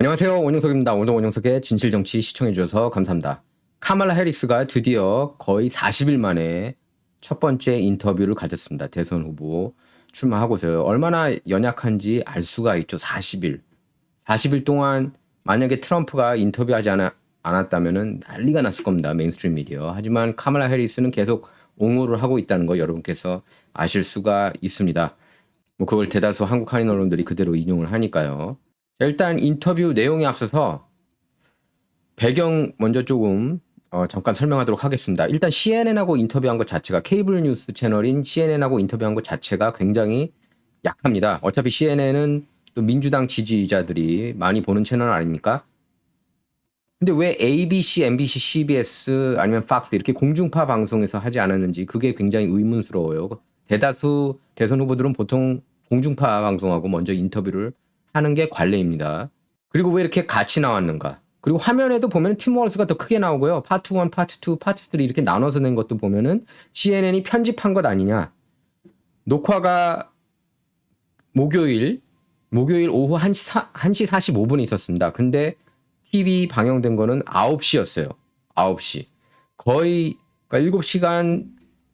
안녕하세요. 원영석입니다. 오늘도 원영석의 진실정치 시청해주셔서 감사합니다. 카말라 해리스가 드디어 거의 40일 만에 첫 번째 인터뷰를 가졌습니다. 대선 후보 출마하고서요. 얼마나 연약한지 알 수가 있죠. 40일. 40일 동안 만약에 트럼프가 인터뷰하지 않았다면 난리가 났을 겁니다. 메인스트림 미디어. 하지만 카말라 해리스는 계속 옹호를 하고 있다는 거 여러분께서 아실 수가 있습니다. 뭐 그걸 대다수 한국 한인 언론들이 그대로 인용을 하니까요. 일단 인터뷰 내용에 앞서서 배경 먼저 조금 잠깐 설명하도록 하겠습니다. 일단 CNN하고 인터뷰한 것 자체가 케이블 뉴스 채널인 CNN하고 인터뷰한 것 자체가 굉장히 약합니다. 어차피 CNN은 또 민주당 지지자들이 많이 보는 채널 아닙니까? 근데 왜 ABC, MBC, CBS 아니면 팍스 이렇게 공중파 방송에서 하지 않았는지 그게 굉장히 의문스러워요. 대다수 대선 후보들은 보통 공중파 방송하고 먼저 인터뷰를 하는 게 관례입니다. 그리고 왜 이렇게 같이 나왔는가? 그리고 화면에도 보면 팀 월스가 더 크게 나오고요. 파트 1, 파트 2, 파트 3 이렇게 나눠서 낸 것도 보면은 CNN이 편집한 것 아니냐. 녹화가 목요일 오후 1시 45분에 있었습니다. 근데 TV 방영된 거는 9시였어요. 9시. 거의 그러니까 7시간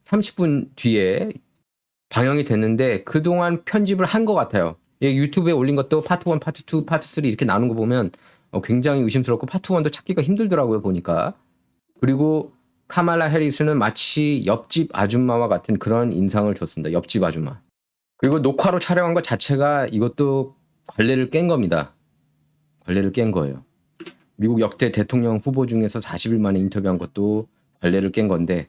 30분 뒤에 방영이 됐는데 그동안 편집을 한 것 같아요. 유튜브에 올린 것도 파트 1, 파트 2, 파트 3 이렇게 나눈 거 보면 굉장히 의심스럽고 파트 1도 찾기가 힘들더라고요, 보니까. 그리고 카말라 해리스는 마치 옆집 아줌마와 같은 그런 인상을 줬습니다. 옆집 아줌마. 그리고 녹화로 촬영한 것 자체가 이것도 관례를 깬 겁니다. 관례를 깬 거예요. 미국 역대 대통령 후보 중에서 40일 만에 인터뷰한 것도 관례를 깬 건데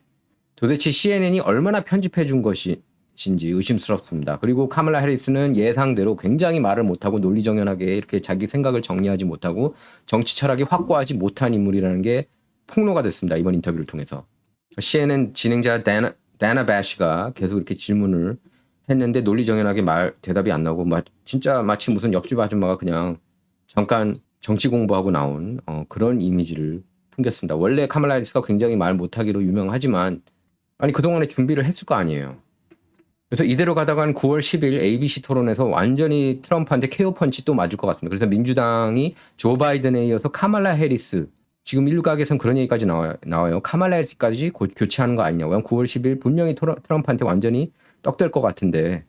도대체 CNN이 얼마나 편집해 준 것인지 의심스럽습니다. 그리고 카말라 해리스는 예상대로 굉장히 말을 못하고 논리정연하게 이렇게 자기 생각을 정리하지 못하고 정치 철학이 확고하지 못한 인물이라는 게 폭로가 됐습니다. 이번 인터뷰를 통해서. CNN 진행자 다나 바시가 계속 이렇게 질문을 했는데 논리정연하게 대답이 안 나오고 진짜 마치 무슨 옆집 아줌마가 그냥 잠깐 정치 공부하고 나온 그런 이미지를 풍겼습니다. 원래 카말라 해리스가 굉장히 말 못하기로 유명하지만 아니 그동안에 준비를 했을 거 아니에요. 그래서 이대로 가다간 9월 10일 ABC 토론에서 완전히 트럼프한테 KO 펀치 또 맞을 것 같습니다. 그래서 민주당이 조 바이든에 이어서 카말라 해리스 지금 일각에선 그런 얘기까지 나와요. 카말라 해리스까지 곧 교체하는 거 아니냐고요. 9월 10일 분명히 트럼프한테 완전히 떡될 것 같은데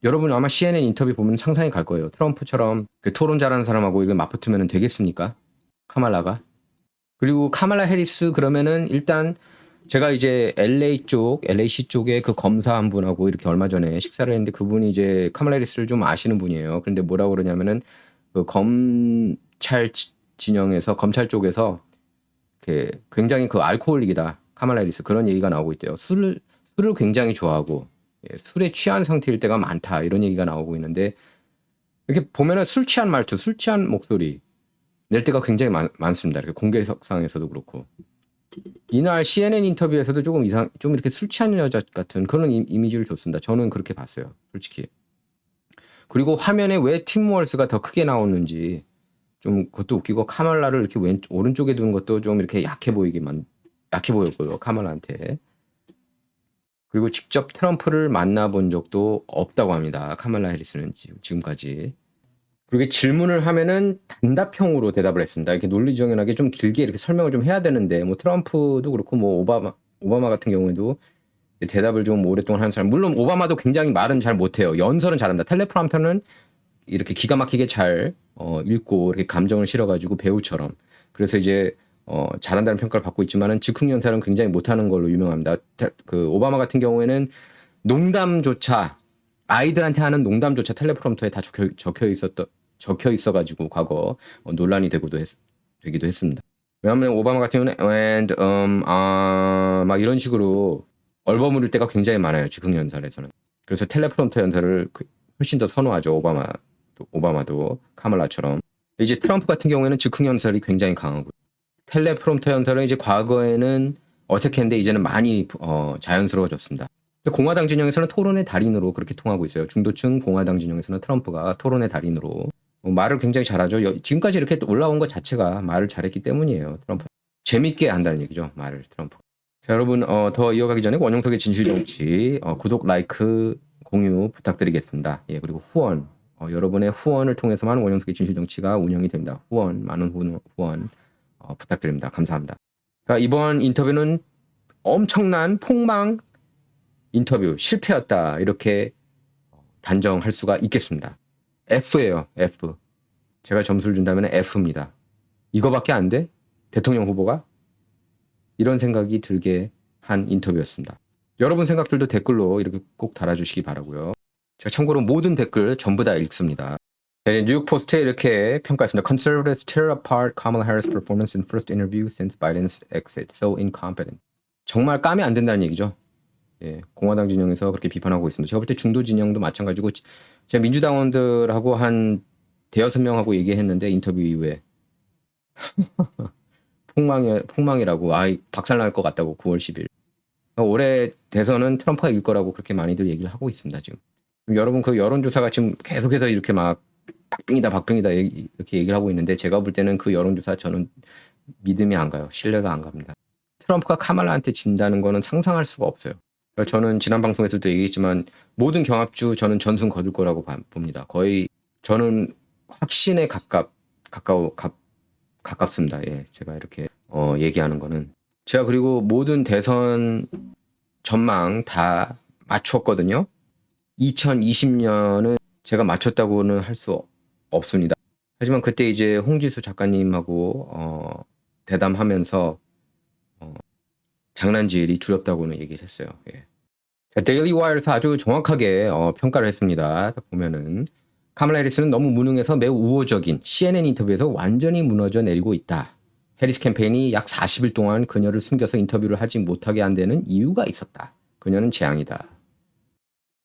여러분 아마 CNN 인터뷰 보면 상상이 갈 거예요. 트럼프처럼 그 토론 잘하는 사람하고 이거 맞붙으면 되겠습니까? 카말라가. 그리고 카말라 해리스 그러면은 일단 제가 이제 LAC 쪽에 그 검사 한 분하고 이렇게 얼마 전에 식사를 했는데 그분이 이제 카말라 해리스를 좀 아시는 분이에요. 그런데 뭐라고 그러냐면은 그 검찰 진영에서 검찰 쪽에서 굉장히 그 알코올릭이다. 카말라 해리스 그런 얘기가 나오고 있대요. 술을 굉장히 좋아하고 술에 취한 상태일 때가 많다. 이런 얘기가 나오고 있는데 이렇게 보면은 술 취한 말투, 술 취한 목소리 낼 때가 굉장히 많습니다. 이렇게 공개석상에서도 그렇고. 이날 CNN 인터뷰에서도 좀 이렇게 술 취한 여자 같은 그런 이미지를 줬습니다. 저는 그렇게 봤어요. 솔직히. 그리고 화면에 왜 팀 월스가 더 크게 나오는지 좀 그것도 웃기고 카말라를 이렇게 오른쪽에 두는 것도 좀 이렇게 약해 보였고요. 카말라한테. 그리고 직접 트럼프를 만나본 적도 없다고 합니다. 카말라 해리스는 지금까지. 그리고 질문을 하면은 단답형으로 대답을 했습니다. 이렇게 논리정연하게 좀 길게 이렇게 설명을 좀 해야 되는데, 뭐 트럼프도 그렇고, 뭐 오바마 같은 경우에도 대답을 좀 오랫동안 하는 사람. 물론 오바마도 굉장히 말은 잘 못해요. 연설은 잘합니다. 텔레프롬프터는 이렇게 기가 막히게 잘 읽고 이렇게 감정을 실어가지고 배우처럼. 그래서 이제 잘한다는 평가를 받고 있지만은 즉흥 연설은 굉장히 못하는 걸로 유명합니다. 그 오바마 같은 경우에는 농담조차 아이들한테 하는 농담조차 텔레프롬프터에 다 적혀 있어가지고 과거 논란이 되기도 했습니다. 왜냐하면 오바마 같은 경우는 막 이런 식으로 얼버무릴 때가 굉장히 많아요. 즉흥 연설에서는. 그래서 텔레프롬프터 연설을 훨씬 더 선호하죠. 오바마도 카말라처럼. 이제 트럼프 같은 경우에는 즉흥 연설이 굉장히 강하고 텔레프롬프터 연설은 이제 과거에는 어색했는데 이제는 많이 자연스러워졌습니다. 공화당 진영에서는 토론의 달인으로 그렇게 통하고 있어요. 중도층 공화당 진영에서는 트럼프가 토론의 달인으로 말을 굉장히 잘하죠. 지금까지 이렇게 올라온 것 자체가 말을 잘했기 때문이에요. 트럼프 재밌게 한다는 얘기죠. 말을 트럼프. 자, 여러분 더 이어가기 전에 원영석의 진실정치 구독, 라이크, 공유 부탁드리겠습니다. 예, 그리고 후원 여러분의 후원을 통해서만 원영석의 진실정치가 운영이 됩니다. 많은 후원 부탁드립니다. 감사합니다. 그러니까 이번 인터뷰는 엄청난 폭망 인터뷰 실패였다 이렇게 단정할 수가 있겠습니다. F예요. F. 제가 점수를 준다면 F입니다. 이거밖에 안 돼? 대통령 후보가? 이런 생각이 들게 한 인터뷰였습니다. 여러분 생각들도 댓글로 이렇게 꼭 달아주시기 바라고요. 제가 참고로 모든 댓글 전부 다 읽습니다. 뉴욕 포스트에 이렇게 평가했습니다. Conservatives tear apart Kamala Harris' performance in first interview since Biden's exit. So incompetent. 정말 까면 안 된다는 얘기죠. 예, 공화당 진영에서 그렇게 비판하고 있습니다. 제가 볼 때 중도 진영도 마찬가지고 제가 민주당원들하고 한 대여섯 명하고 얘기했는데 인터뷰 이후에 폭망이라고 박살날 것 같다고 9월 10일. 올해 대선은 트럼프가 이길 거라고 그렇게 많이들 얘기를 하고 있습니다. 지금 여러분 그 여론조사가 지금 계속해서 이렇게 막 박빙이다 이렇게 얘기를 하고 있는데 제가 볼 때는 그 여론조사 저는 믿음이 안 가요. 신뢰가 안 갑니다. 트럼프가 카말라한테 진다는 거는 상상할 수가 없어요. 저는 지난 방송에서도 얘기했지만 모든 경합주 저는 전승 거둘 거라고 봅니다. 거의 저는 확신에 가깝습니다. 예, 제가 이렇게 얘기하는 거는 제가 그리고 모든 대선 전망 다 맞췄거든요. 2020년은 제가 맞췄다고는 할 수 없습니다. 하지만 그때 이제 홍지수 작가님하고 대담하면서 장난질이 두렵다고는 얘기를 했어요. 예. 데일리 와이어에서 아주 정확하게 평가를 했습니다. 보면은 카말라 해리스는 너무 무능해서 매우 우호적인 CNN 인터뷰에서 완전히 무너져 내리고 있다. 해리스 캠페인이 약 40일 동안 그녀를 숨겨서 인터뷰를 하지 못하게 한 데는 이유가 있었다. 그녀는 재앙이다.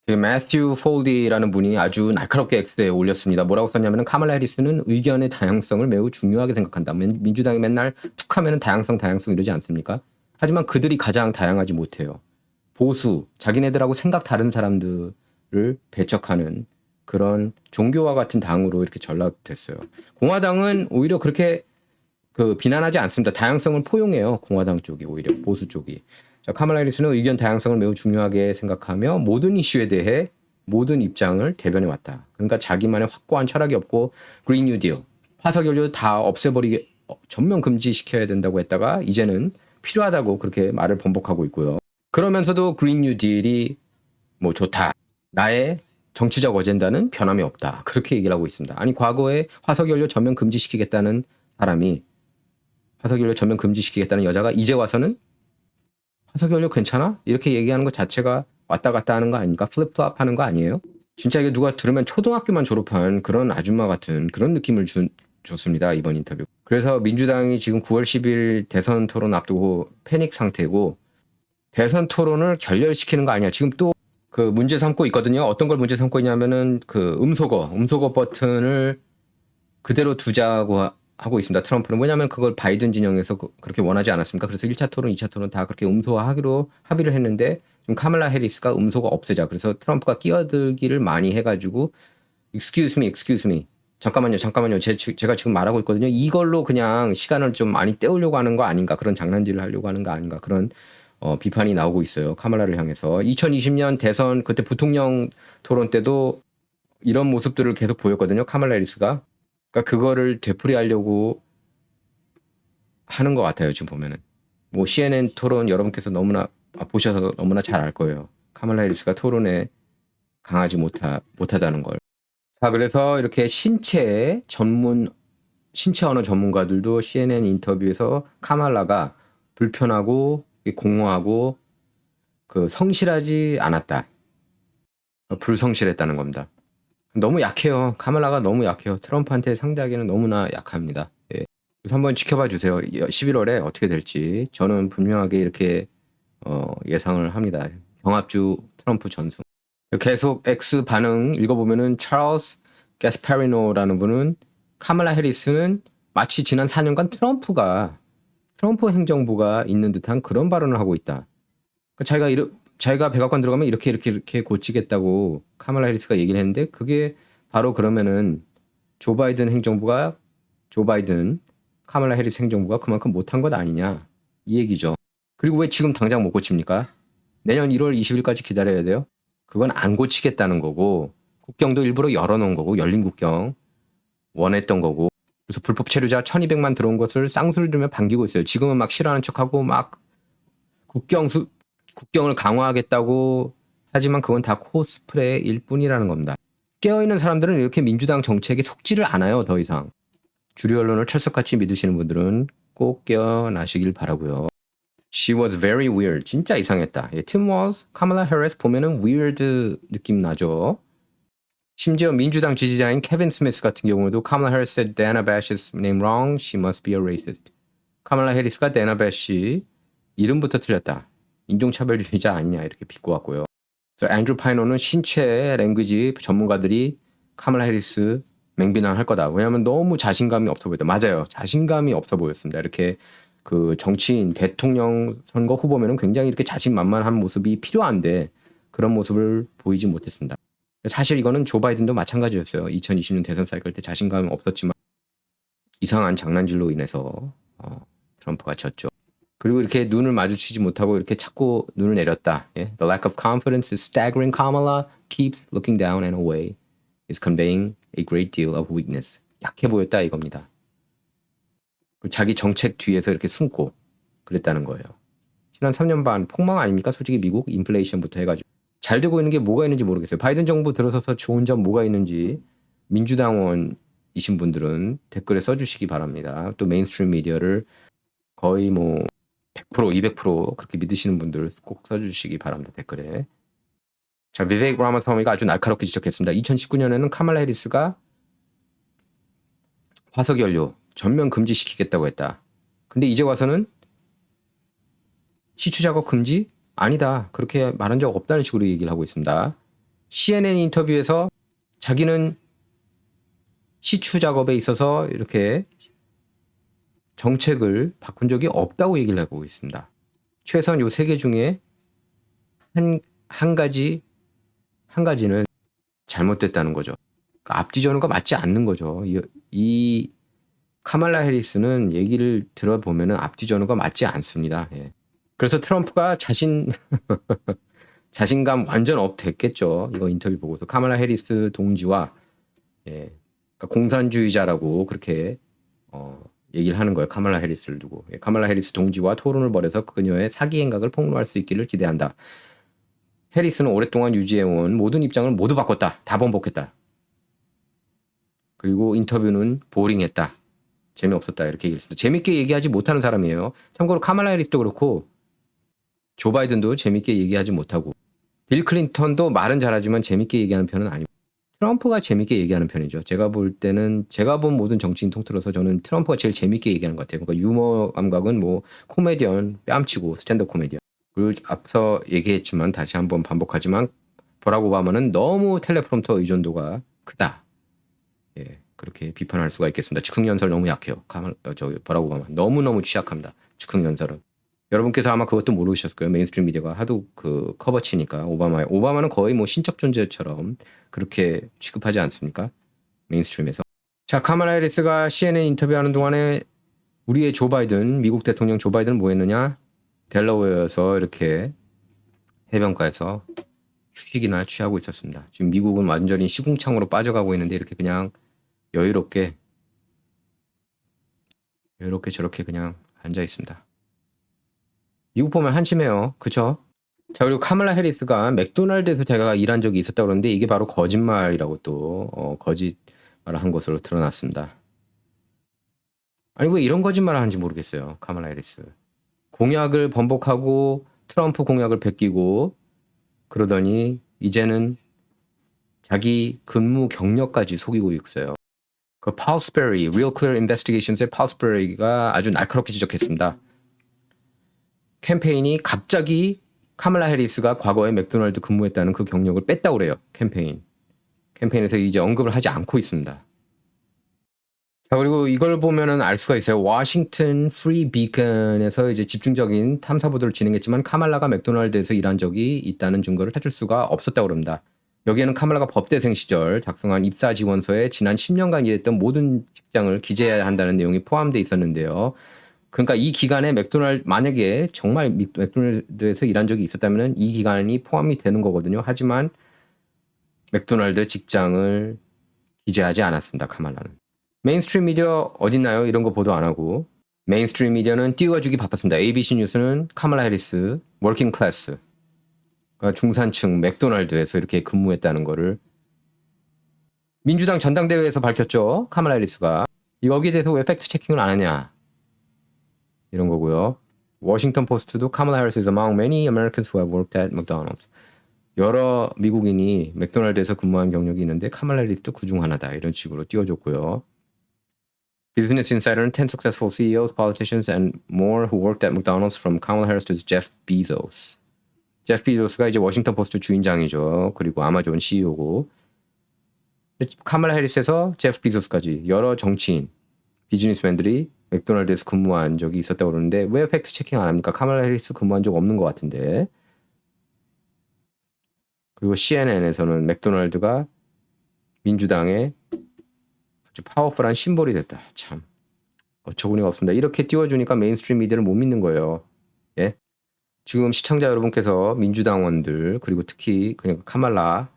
매튜 폴디라는 분이 아주 날카롭게 X에 올렸습니다. 뭐라고 썼냐면 카말라 해리스는 의견의 다양성을 매우 중요하게 생각한다. 민주당이 맨날 툭하면 다양성 이러지 않습니까? 하지만 그들이 가장 다양하지 못해요. 보수, 자기네들하고 생각 다른 사람들을 배척하는 그런 종교와 같은 당으로 이렇게 전락됐어요. 공화당은 오히려 그렇게 비난하지 않습니다. 다양성을 포용해요. 공화당 쪽이 오히려 보수 쪽이. 자, 카말라 해리스는 의견 다양성을 매우 중요하게 생각하며 모든 이슈에 대해 모든 입장을 대변해 왔다. 그러니까 자기만의 확고한 철학이 없고 그린 뉴딜, 화석연료 다 없애버리게 전면 금지시켜야 된다고 했다가 이제는 필요하다고 그렇게 말을 번복하고 있고요. 그러면서도 그린 뉴딜이 뭐 좋다. 나의 정치적 어젠다는 변함이 없다. 그렇게 얘기를 하고 있습니다. 아니 과거에 화석연료 전면 금지시키겠다는 사람이 화석연료 전면 금지시키겠다는 여자가 이제 와서는 화석연료 괜찮아? 이렇게 얘기하는 것 자체가 왔다 갔다 하는 거 아닙니까? 플립플랍 하는 거 아니에요? 진짜 이게 누가 들으면 초등학교만 졸업한 그런 아줌마 같은 그런 느낌을 줬습니다. 이번 인터뷰. 그래서 민주당이 지금 9월 10일 대선 토론 앞두고 패닉 상태고 대선 토론을 결렬시키는 거 아니야. 지금 또 문제 삼고 있거든요. 어떤 걸 문제 삼고 있냐면은 음소거 버튼을 그대로 두자고 하고 있습니다. 트럼프는. 왜냐하면 그걸 바이든 진영에서 그렇게 원하지 않았습니까? 그래서 1차 토론, 2차 토론 다 그렇게 음소화하기로 합의를 했는데 지금 카말라 해리스가 음소거 없애자. 그래서 트럼프가 끼어들기를 많이 해가지고 excuse me. 잠깐만요. 제가 지금 말하고 있거든요. 이걸로 그냥 시간을 좀 많이 때우려고 하는 거 아닌가. 그런 장난질을 하려고 하는 거 아닌가. 그런 비판이 나오고 있어요. 카말라를 향해서. 2020년 대선 그때 부통령 토론 때도 이런 모습들을 계속 보였거든요. 카말라 해리스가. 그러니까 그거를 되풀이하려고 하는 것 같아요. 지금 보면은. 뭐 CNN 토론 여러분께서 너무나 보셔서 너무나 잘 알 거예요. 카말라 해리스가 토론에 강하지 못하다는 걸. 자, 그래서 이렇게 신체 언어 전문가들도 CNN 인터뷰에서 카말라가 불편하고 공허하고 성실하지 않았다. 불성실했다는 겁니다. 너무 약해요. 카말라가 너무 약해요. 트럼프한테 상대하기는 너무나 약합니다. 예. 그래서 한번 지켜봐 주세요. 11월에 어떻게 될지. 저는 분명하게 이렇게 예상을 합니다. 경합주 트럼프 전승. 계속 X 반응 읽어보면은 찰스 게스파리노라는 분은 카말라 해리스는 마치 지난 4년간 트럼프 행정부가 있는 듯한 그런 발언을 하고 있다. 그러니까 자기가 백악관 들어가면 이렇게 고치겠다고 카말라 해리스가 얘기를 했는데 그게 바로 그러면은 조 바이든 카말라 해리스 행정부가 그만큼 못한 것 아니냐 이 얘기죠. 그리고 왜 지금 당장 못 고칩니까? 내년 1월 20일까지 기다려야 돼요? 그건 안 고치겠다는 거고 국경도 일부러 열어놓은 거고, 열린 국경 원했던 거고, 그래서 불법 체류자 1200만 들어온 것을 쌍수를 들며 반기고 있어요. 지금은 막 싫어하는 척하고 막 국경을 강화하겠다고 하지만 그건 다 코스프레일 뿐이라는 겁니다. 깨어있는 사람들은 이렇게 민주당 정책에 속지를 않아요. 더 이상. 주류 언론을 철석같이 믿으시는 분들은 꼭 깨어나시길 바라고요. She was very weird. 진짜 이상했다. 예, Tim Walz, 카말라 해리스 보면은 weird 느낌 나죠. 심지어 민주당 지지자인 케빈 스미스 같은 경우도 카말라 해리스 said Dana Bash's name wrong. She must be a racist. 카말라 해리스가 데나 배시 이름부터 틀렸다. 인종차별주의자 아니냐 이렇게 비꼬았고요. 앤드루 파이노는 신체 랭귀지 전문가들이 카말라 해리스 맹비난할 거다. 왜냐하면 너무 자신감이 없어 보였다. 맞아요. 자신감이 없어 보였습니다. 이렇게 그 정치인 대통령 선거 후보면은 굉장히 이렇게 자신만만한 모습이 필요한데 그런 모습을 보이지 못했습니다. 사실 이거는 조 바이든도 마찬가지였어요. 2020년 대선 사이클 때 자신감이 없었지만 이상한 장난질로 인해서 트럼프가 졌죠. 그리고 이렇게 눈을 마주치지 못하고 이렇게 자꾸 눈을 내렸다. 예? The lack of confidence is staggering. Kamala keeps looking down and away. Is conveying a great deal of weakness. 약해 보였다 이겁니다. 자기 정책 뒤에서 이렇게 숨고 그랬다는 거예요. 지난 3년 반 폭망 아닙니까? 솔직히 미국 인플레이션부터 해가지고 잘 되고 있는 게 뭐가 있는지 모르겠어요. 바이든 정부 들어서서 좋은 점 뭐가 있는지 민주당원이신 분들은 댓글에 써주시기 바랍니다. 또 메인스트림 미디어를 거의 뭐 100%, 200% 그렇게 믿으시는 분들 꼭 써주시기 바랍니다. 댓글에. 자, 비베이크 라마스와미가 아주 날카롭게 지적했습니다. 2019년에는 카말라 해리스가 화석연료 전면 금지시키겠다고 했다. 근데 이제 와서는 시추 작업 금지? 아니다. 그렇게 말한 적 없다는 식으로 얘기를 하고 있습니다. CNN 인터뷰에서 자기는 시추 작업에 있어서 이렇게 정책을 바꾼 적이 없다고 얘기를 하고 있습니다. 최소한 요 세 개 중에 한 가지는 잘못됐다는 거죠. 그러니까 앞뒤 전후가 맞지 않는 거죠. 이 카말라 해리스는 얘기를 들어보면은 앞뒤 전후가 맞지 않습니다. 예. 그래서 트럼프가 자신감 완전 업 됐겠죠. 이거 인터뷰 보고서 카말라 해리스 동지와 예, 그러니까 공산주의자라고 그렇게 얘기를 하는 거예요. 카말라 해리스를 두고. 예, 카말라 해리스 동지와 토론을 벌여서 그녀의 사기 행각을 폭로할 수 있기를 기대한다. 해리스는 오랫동안 유지해온 모든 입장을 모두 바꿨다. 다 번복했다. 그리고 인터뷰는 보링했다. 재미없었다. 이렇게 얘기했습니다. 재밌게 얘기하지 못하는 사람이에요. 참고로 카말라 해리스도 그렇고 조 바이든도 재밌게 얘기하지 못하고 빌 클린턴도 말은 잘하지만 재밌게 얘기하는 편은 아니고 트럼프가 재밌게 얘기하는 편이죠. 제가 볼 때는 제가 본 모든 정치인 통틀어서 저는 트럼프가 제일 재밌게 얘기하는 것 같아요. 그러니까 유머 감각은 뭐 코미디언 뺨치고 스탠드업 코미디언. 그리고 앞서 얘기했지만 다시 한번 반복하지만 버락 오바마는 너무 텔레프롬터 의존도가 크다. 예, 그렇게 비판할 수가 있겠습니다. 즉흥 연설 너무 약해요. 버락 오바마 너무너무 취약합니다. 즉흥 연설은. 여러분께서 아마 그것도 모르셨을 거예요. 메인스트림 미디어가 하도 그 커버치니까 오바마는 거의 뭐 신적 존재처럼 그렇게 취급하지 않습니까? 메인스트림에서. 자, 카말라 해리스가 CNN 인터뷰하는 동안에 우리의 조 바이든, 미국 대통령 조 바이든은 뭐 했느냐? 델러웨어에서 이렇게 해변가에서 휴식이나 취하고 있었습니다. 지금 미국은 완전히 시궁창으로 빠져가고 있는데 이렇게 그냥 여유롭게 저렇게 그냥 앉아 있습니다. 미국 보면 한심해요. 그쵸? 자, 그리고 카말라 해리스가 맥도날드에서 제가 일한 적이 있었다고 그러는데 이게 바로 거짓말이라고 또 거짓말을 한 것으로 드러났습니다. 아니 왜 이런 거짓말을 하는지 모르겠어요. 카말라 해리스. 공약을 번복하고 트럼프 공약을 베끼고 그러더니 이제는 자기 근무 경력까지 속이고 있어요. 그 파우스베리, Real Clear Investigations의 파우스베리가 아주 날카롭게 지적했습니다. 캠페인이 갑자기 카말라 해리스가 과거에 맥도날드 근무했다는 그 경력을 뺐다고 그래요. 캠페인에서 이제 언급을 하지 않고 있습니다. 자, 그리고 이걸 보면은 알 수가 있어요. 워싱턴 프리 비건에서 이제 집중적인 탐사 보도를 진행했지만 카말라가 맥도날드에서 일한 적이 있다는 증거를 찾을 수가 없었다고 합니다. 여기에는 카말라가 법대생 시절 작성한 입사 지원서에 지난 10년간 일했던 모든 직장을 기재해야 한다는 내용이 포함되어 있었는데요. 그러니까 이 기간에 만약에 정말 맥도날드에서 일한 적이 있었다면 이 기간이 포함이 되는 거거든요. 하지만 맥도날드 직장을 기재하지 않았습니다. 카말라는. 메인스트림 미디어 어딨나요? 이런 거 보도 안 하고. 메인스트림 미디어는 띄워주기 바빴습니다. ABC 뉴스는 카말라 해리스 워킹 클래스, 그러니까 중산층 맥도날드에서 이렇게 근무했다는 거를 민주당 전당대회에서 밝혔죠. 카말라 해리스가. 여기에 대해서 왜 팩트 체킹을 안 하냐 이런 거고요. 워싱턴 포스트도 카말라 해리스 is among many Americans who have worked at McDonald's. 여러 미국인이 맥도날드에서 근무한 경력이 있는데 카말라 해리스도 그중 하나다. 이런 식으로 띄워줬고요. Business Insider는 10 successful CEOs, politicians, and more who worked at McDonald's from Kamala Harris to Jeff Bezos. 제프 비조스가 이제 워싱턴 포스트 주인장이죠. 그리고 아마존 CEO고. 카말라 해리스에서 제프 비조스까지 여러 정치인, 비즈니스맨들이 맥도날드에서 근무한 적이 있었다고 그러는데 왜 팩트 체킹 안 합니까? 카말라 해리스 근무한 적 없는 것 같은데. 그리고 CNN에서는 맥도날드가 민주당의 아주 파워풀한 심볼이 됐다. 참 어처구니가 없습니다. 이렇게 띄워주니까 메인스트림 미디어를 못 믿는 거예요. 예? 지금 시청자 여러분께서 민주당원들 그리고 특히 그냥 카말라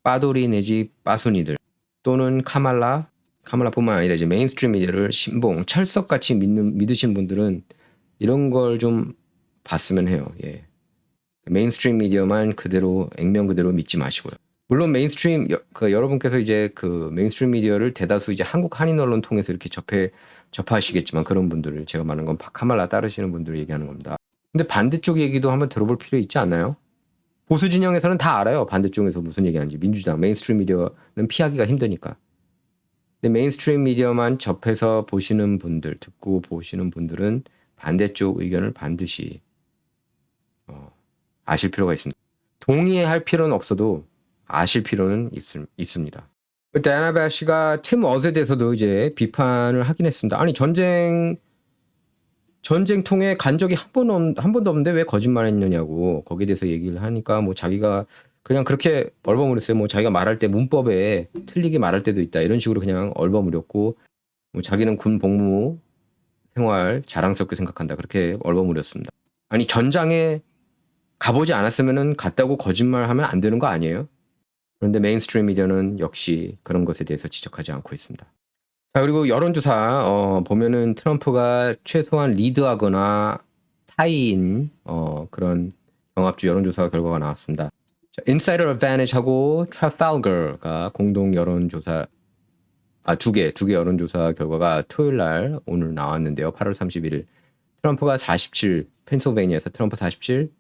빠돌이 내지 빠순이들 또는 카말라뿐만 아니라 이제 메인스트림 미디어를 신봉 철석같이 믿으신 분들은 이런 걸 좀 봤으면 해요. 예. 메인스트림 미디어만 그대로 액면 그대로 믿지 마시고요. 물론 메인스트림 여러분께서 이제 그 메인스트림 미디어를 대다수 이제 한국 한인 언론 통해서 이렇게 접하시겠지만 그런 분들을 제가 말하는 건 카말라 따르시는 분들을 얘기하는 겁니다. 근데 반대쪽 얘기도 한번 들어볼 필요 있지 않나요? 보수 진영에서는 다 알아요. 반대쪽에서 무슨 얘기하는지. 민주당 메인스트림 미디어는 피하기가 힘드니까. 근데 메인스트림 미디어만 접해서 보시는 분들, 듣고 보시는 분들은 반대쪽 의견을 반드시 아실 필요가 있습니다. 동의할 필요는 없어도 아실 필요는 있습니다. 다이애나 바시가 팀 어즈에 대해서도 이제 비판을 하긴 했습니다. 아니 전쟁통에 간 적이 한 번도 없는데 왜 거짓말했느냐고 거기에 대해서 얘기를 하니까 뭐 자기가 그냥 그렇게 얼버무렸어요. 뭐 자기가 말할 때 문법에 틀리게 말할 때도 있다 이런 식으로 그냥 얼버무렸고 뭐 자기는 군 복무 생활 자랑스럽게 생각한다 그렇게 얼버무렸습니다. 아니 전장에 가보지 않았으면은 갔다고 거짓말하면 안 되는 거 아니에요? 그런데 메인스트림 미디어는 역시 그런 것에 대해서 지적하지 않고 있습니다. 자, 그리고 여론조사 보면은 트럼프가 최소한 리드하거나 타이인 그런 경합주 여론조사 결과가 나왔습니다. 자, Insider Advantage하고 Trafalgar가 공동 여론조사 두 개 여론조사 결과가 토요일 날 오늘 나왔는데요. 8월 31일 트럼프가 47, 펜실베이니아에서 트럼프 47,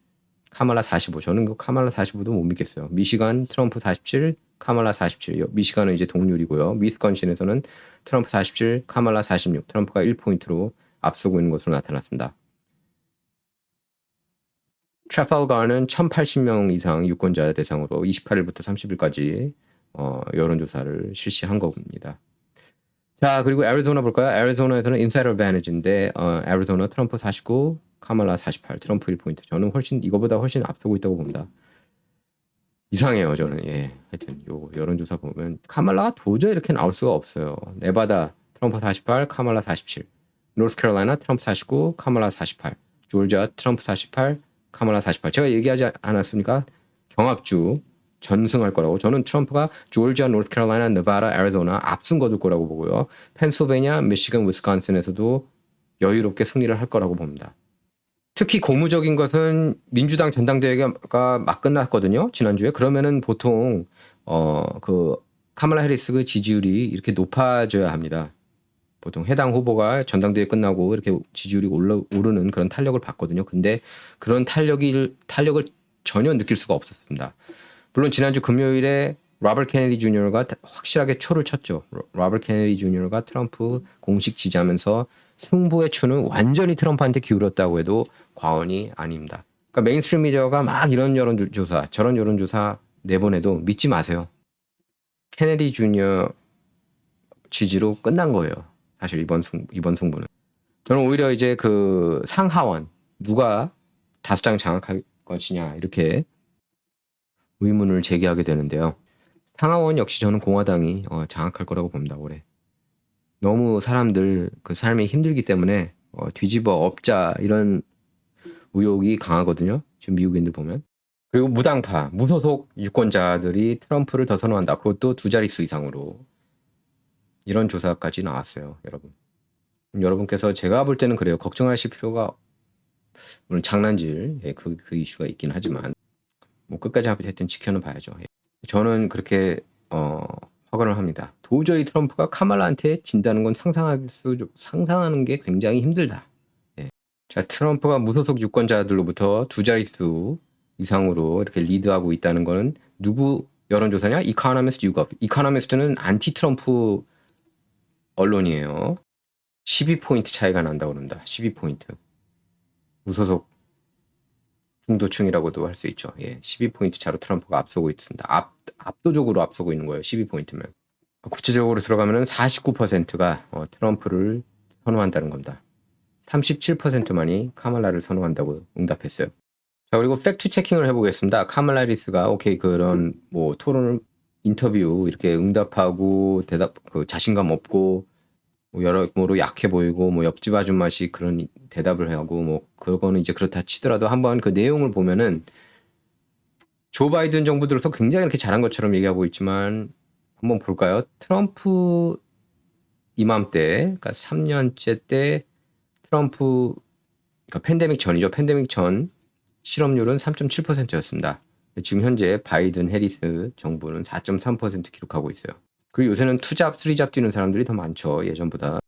카말라 45. 저는 그 카말라 45도 못 믿겠어요. 미시간 트럼프 47, 카말라 47. 미시간은 이제 동률이고요. 위스콘신에서는 트럼프 47, 카말라 46. 트럼프가 1포인트로 앞서고 있는 것으로 나타났습니다. 트래팔가는 1,080명 이상 유권자 대상으로 28일부터 30일까지 여론조사를 실시한 겁니다. 자, 그리고 애리조나 볼까요? 애리조나에서는 인사이더 어드밴티지인데 애리조나 트럼프 49, 카말라 48, 트럼프 1포인트. 저는 이거보다 훨씬 앞서고 있다고 봅니다. 이상해요, 저는. 예. 하여튼 요 여론조사 보면 카말라가 도저히 이렇게 나올 수가 없어요. 네바다 트럼프 48, 카말라 47. 노스캐롤라이나 트럼프 49, 카말라 48. 조지아 트럼프 48, 카말라 48. 제가 얘기하지 않았습니까? 경합주 전승할 거라고. 저는 트럼프가 조지아, 노스캐롤라이나, 네바다, 애리조나 압승 거둘 거라고 보고요. 펜실베이니아, 미시건, 위스콘신에서도 여유롭게 승리를 할 거라고 봅니다. 특히 고무적인 것은 민주당 전당대회가 막 끝났거든요. 지난주에. 그러면은 보통 그 카말라 해리스 그 지지율이 이렇게 높아져야 합니다. 보통 해당 후보가 전당대회 끝나고 이렇게 지지율이 오르는 그런 탄력을 받거든요. 근데 그런 탄력을 전혀 느낄 수가 없었습니다. 물론 지난주 금요일에 로버트 케네디 주니어가 확실하게 초를 쳤죠. 로버트 케네디 주니어가 트럼프 공식 지지하면서 승부의 추는 완전히 트럼프한테 기울었다고 해도 과언이 아닙니다. 그러니까 메인스트림 미디어가 막 이런 여론조사, 저런 여론조사 내보내도 믿지 마세요. 케네디 주니어 지지로 끝난 거예요. 사실 이번 승부는. 저는 오히려 이제 그 상하원 누가 다수당 장악할 것이냐 이렇게 의문을 제기하게 되는데요. 상하원 역시 저는 공화당이 장악할 거라고 봅니다. 올해. 너무 사람들 그 삶이 힘들기 때문에 뒤집어 엎자 이런 의혹이 강하거든요. 지금 미국인들 보면. 그리고 무당파, 무소속 유권자들이 트럼프를 더 선호한다. 그것도 두 자릿수 이상으로. 이런 조사까지 나왔어요, 여러분. 여러분께서 제가 볼 때는 그래요. 걱정하실 필요가, 물론 장난질, 예, 그 이슈가 있긴 하지만, 뭐 끝까지 하여튼 지켜는 봐야죠. 예. 저는 그렇게, 확언을 합니다. 도저히 트럼프가 카말라한테 진다는 건 상상하는 게 굉장히 힘들다. 예. 자, 트럼프가 무소속 유권자들로부터 두 자릿수 이상으로 이렇게 리드하고 있다는 거는 누구 여론조사냐? 이카노미스트 유겁. 이카노미스트는 안티 트럼프 언론이에요. 12포인트 차이가 난다고 그럽니다. 12포인트. 무소속 중도층이라고도 할 수 있죠. 예, 12포인트 차로 트럼프가 앞서고 있습니다. 압도적으로 앞서고 있는 거예요. 12포인트면. 구체적으로 들어가면은 49%가 트럼프를 선호한다는 겁니다. 37%만이 카말라를 선호한다고 응답했어요. 자, 그리고 팩트 체킹을 해보겠습니다. 카말라 해리스가 오케이 그런 뭐 토론을 인터뷰 이렇게 응답하고 대답 그 자신감 없고 뭐 여러모로 약해 보이고 뭐 옆집 아줌마씨 그런 대답을 하고 뭐 그거는 이제 그렇다 치더라도 한번 그 내용을 보면은 조 바이든 정부 들어서 굉장히 이렇게 잘한 것처럼 얘기하고 있지만 한번 볼까요? 트럼프 이맘때 그러니까 3년째 때 트럼프 그러니까 팬데믹 전이죠. 팬데믹 전 실업률은 3.7%였습니다. 지금 현재 바이든 해리스 정부는 4.3% 기록하고 있어요. 그리고 요새는 투잡, 쓰리잡 뛰는 사람들이 더 많죠. 예전보다.